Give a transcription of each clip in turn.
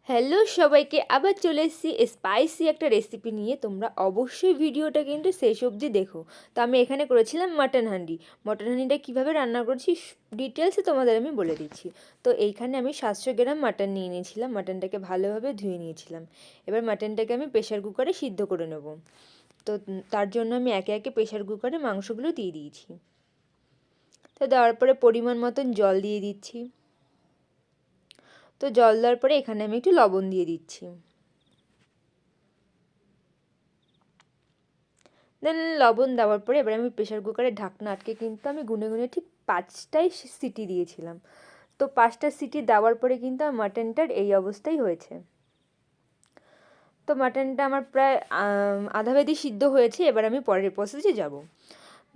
Hello সবাইকে, আবার চলে এসেছি স্পাইসি একটা রেসিপি নিয়ে। তোমরা অবশ্যই ভিডিওটা কিন্তু শেষ অবধি দেখো। তো আমি এখানে করেছিলাম মাটন হান্ডি। মাটন হান্ডিটা কীভাবে রান্না করছি ডিটেলসে তোমাদের আমি বলে দিচ্ছি। তো এইখানে আমি 700 গ্রাম মাটন নিয়ে নিয়েছিলাম। মাটনটাকে ভালোভাবে ধুয়ে নিয়েছিলাম। এবার মাটনটাকে আমি প্রেশার কুকারে সিদ্ধ করে নেব। তো তার জন্য আমি একে একে প্রেশার কুকারে মাংসগুলো দিয়ে দিয়েছি। তো দেওয়ার পরে পরিমাণ মতন জল দিয়ে দিচ্ছি। তো জল দেওয়ার পরে এখানে আমি একটু লবণ দিয়ে দিচ্ছি। দেন লবণ দেওয়ার পরে এবার আমি প্রেশার কুকারের ঢাকনা আটকে কিন্তু আমি গুনে গুনে ঠিক 5টাই সিটি দিয়েছিলাম। তো 5টা সিটি দেওয়ার পরে কিন্তু আমার মাটনটার এই অবস্থাই হয়েছে। তো মাটনটা আমার প্রায় আধা বেদি সিদ্ধ হয়েছে। এবার আমি পরের প্রসেসে যাব।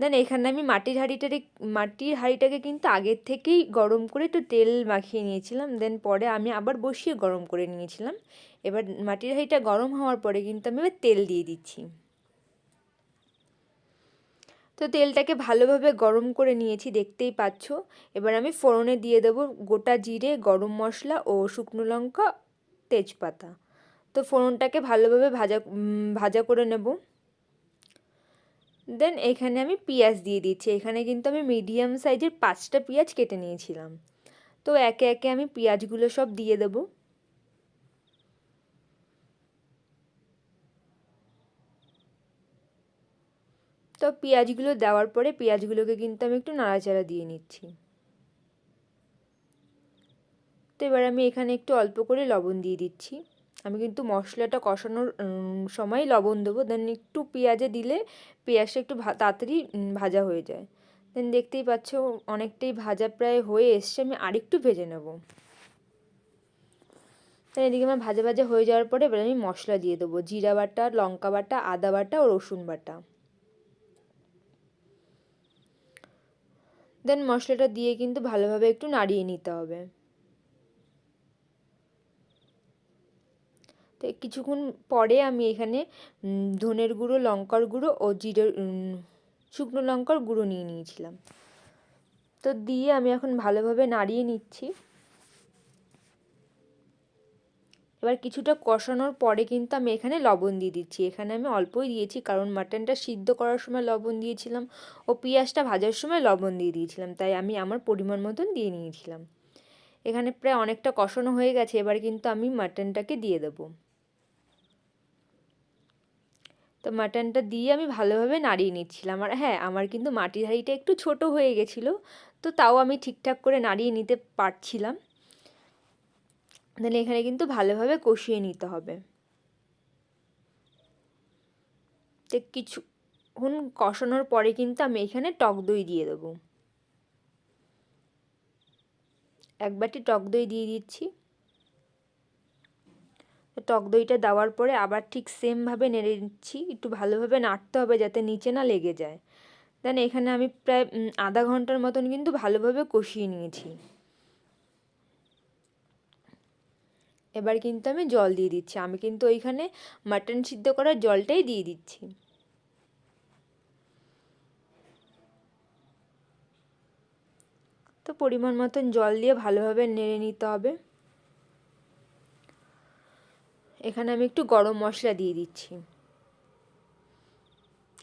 দেন এখানে আমি মাটির হাঁড়িটাকে কিন্তু আগের থেকেই গরম করে একটু তেল মাখিয়ে নিয়েছিলাম। দেন পরে আমি আবার বসিয়ে গরম করে নিয়েছিলাম। এবার মাটির হাঁড়িটা গরম হওয়ার পরে কিন্তু আমি এবার তেল দিয়ে দিচ্ছি। তো তেলটাকে ভালোভাবে গরম করে নিয়েছি, দেখতেই পাচ্ছ। এবার আমি ফোড়নে দিয়ে দেবো গোটা জিরে, গরম মশলা ও শুকনো লঙ্কা, তেজপাতা। তো ফোড়নটাকে ভালোভাবে ভাজা করে নেব। দেন এখানে আমি পেঁয়াজ দিয়ে দিচ্ছি। এখানে কিন্তু আমি মিডিয়াম সাইজের 5টা পেঁয়াজ কেটে নিয়েছিলাম। তো একে একে আমি পেঁয়াজগুলো সব দিয়ে দেবো। তো পেঁয়াজগুলো দেওয়ার পরে পেঁয়াজগুলোকে কিন্তু আমি একটু নাড়াচাড়া দিয়ে নিচ্ছি। তো এবার আমি এখানে একটু অল্প করে লবণ দিয়ে দিচ্ছি। আমি কিন্তু মশলাটা কষানোর সময় লবণ দেবো। দেন একটু পেঁয়াজে দিলে পেঁয়াজটা একটু তাড়াতাড়ি ভাজা হয়ে যায়। দেন দেখতেই পাচ্ছ অনেকটাই ভাজা প্রায় হয়ে এসছে। আমি আরেকটু ভেজে নেব। তাই এদিকে আমার ভাজা ভাজা হয়ে যাওয়ার পরে এবার আমি মশলা দিয়ে দেবো। জিরা বাটা, লঙ্কা বাটা, আদা বাটা ও রসুন বাটা। দেন মশলাটা দিয়ে কিন্তু ভালোভাবে একটু নাড়িয়ে নিতে হবে। তো কিছুক্ষণ পরে আমি এখানে ধনের গুঁড়ো, লঙ্কার গুঁড়ো ও শুকনো লঙ্কার গুঁড়ো নিয়ে নিয়েছিলাম। তো দিয়ে আমি এখন ভালোভাবে নাড়িয়ে নিচ্ছি। এবার কিছুটা কষানোর পরে কিন্তু আমি এখানে লবণ দিয়ে দিচ্ছি। এখানে আমি অল্পই দিয়েছি, কারণ মাটনটা সিদ্ধ করার সময় লবণ দিয়েছিলাম ও পেঁয়াজটা ভাজার সময় লবণ দিয়ে দিয়েছিলাম, তাই আমি আমার পরিমাণ মতন দিয়ে নিয়েছিলাম। এখানে প্রায় অনেকটা কষানো হয়ে গেছে। এবার কিন্তু আমি মাটনটাকে দিয়ে দেবো। তো মাটনটা দিয়ে আমি ভালোভাবে নাড়িয়ে নিচ্ছিলাম। আর হ্যাঁ, আমার কিন্তু মাটির হাঁড়িটা একটু ছোট হয়ে গেছিলো, তো তাও আমি ঠিকঠাক করে নাড়িয়ে নিতে পারছিলাম। তাহলে এখানে কিন্তু ভালোভাবে কষিয়ে নিতে হবে। তো কিছুক্ষণ কষানোর পরে কিন্তু আমি এখানে টক দই দিয়ে দেবো। 1 বাটি টক দই দিয়ে দিচ্ছি। টক দইটা দেওয়ার পরে আবার ঠিক সেমভাবে নেড়ে দিচ্ছি। একটু ভালোভাবে নাড়তে হবে যাতে নিচে না লেগে যায়। দেন এখানে আমি প্রায় আধা ঘন্টার মতন কিন্তু ভালোভাবে কষিয়ে নিয়েছি। এবার কিন্তু আমি জল দিয়ে দিচ্ছি। আমি কিন্তু ওইখানে মাটন সিদ্ধ করার জলটাই দিয়ে দিচ্ছি। তো পরিমাণ মতন জল দিয়ে ভালোভাবে নেড়ে নিতে হবে। এখানে আমি একটু গরম মশলা দিয়ে দিচ্ছি।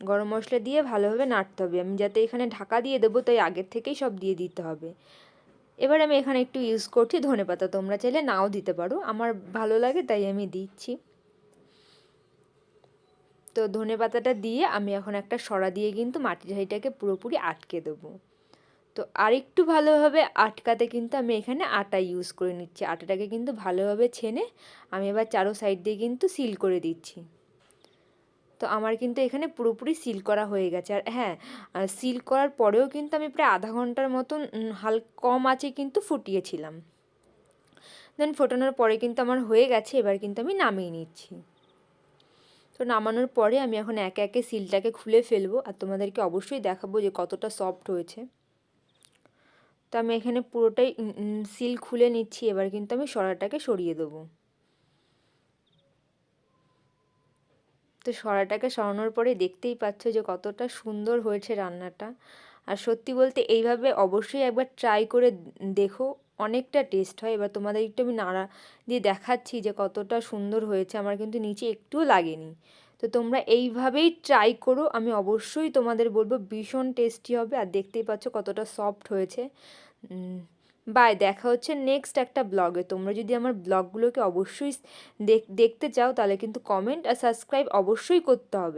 গরম মশলা দিয়ে ভালোভাবে নাড়তে হবে। আমি যাতে এখানে ঢাকা দিয়ে দেবো, তাই আগের থেকেই সব দিয়ে দিতে হবে। এবার আমি এখানে একটু ইউজ করছি ধনেপাতা। তোমরা চাইলে নাও দিতে পারো, আমার ভালো লাগে তাই আমি দিচ্ছি। তো ধনেপাতাটা দিয়ে আমি এখন একটা সরা দিয়ে কিন্তু মাটির হাঁড়িটাকে পুরোপুরি আটকে দেবো। তো আরেকটু ভালোভাবে আটকাতে কিন্তু আমি এখানে আটা ইউজ করে নিচ্ছি। আটাটাকে কিন্তু ভালোভাবে ছেনে আমি এবার চারো সাইড দিয়ে কিন্তু সিল করে দিচ্ছি। তো আমার কিন্তু এখানে পুরোপুরি সিল করা হয়ে গেছে। আর হ্যাঁ, সিল করার পরেও কিন্তু আমি প্রায় আধা ঘন্টার মতন কম আঁচে কিন্তু ফুটিয়েছিলাম। দেন ফোটানোর পরে কিন্তু আমার হয়ে গেছে। এবার কিন্তু আমি নামিয়ে নিচ্ছি। তো নামানোর পরে আমি এখন একে একে সিলটাকে খুলে ফেলবো, আর তোমাদেরকে অবশ্যই দেখাবো যে কতটা সফট হয়েছে। তো আমি এখানে পুরোটাই সিল খুলে নিচ্ছি। এবার কিন্তু আমি সরাটাকে সরিয়ে দেবো। তো সরাটাকে সরানোর পরে দেখতেই পাচ্ছ যে কতটা সুন্দর হয়েছে রান্নাটা। আর সত্যি বলতে এইভাবে অবশ্যই একবার ট্রাই করে দেখো, অনেকটা টেস্ট হয়। এবার তোমাদের একটু আমি নাড়া দিয়ে দেখাচ্ছি যে কতটা সুন্দর হয়েছে, আমার কিন্তু নিচে একটুও লাগেনি। তো তোমরা এইভাবেই ট্রাই করো, আমি অবশ্যই তোমাদের বলবো ভীষণ টেস্টি হবে। আর দেখতেই পাচ্ছ কতটা সফট হয়েছে। বাই, দেখা হচ্ছে নেক্সট একটা ব্লগে। তোমরা যদি আমার ব্লগগুলোকে অবশ্যই দেখতে চাও তাহলে কিন্তু কমেন্ট আর সাবস্ক্রাইব অবশ্যই করতে হবে।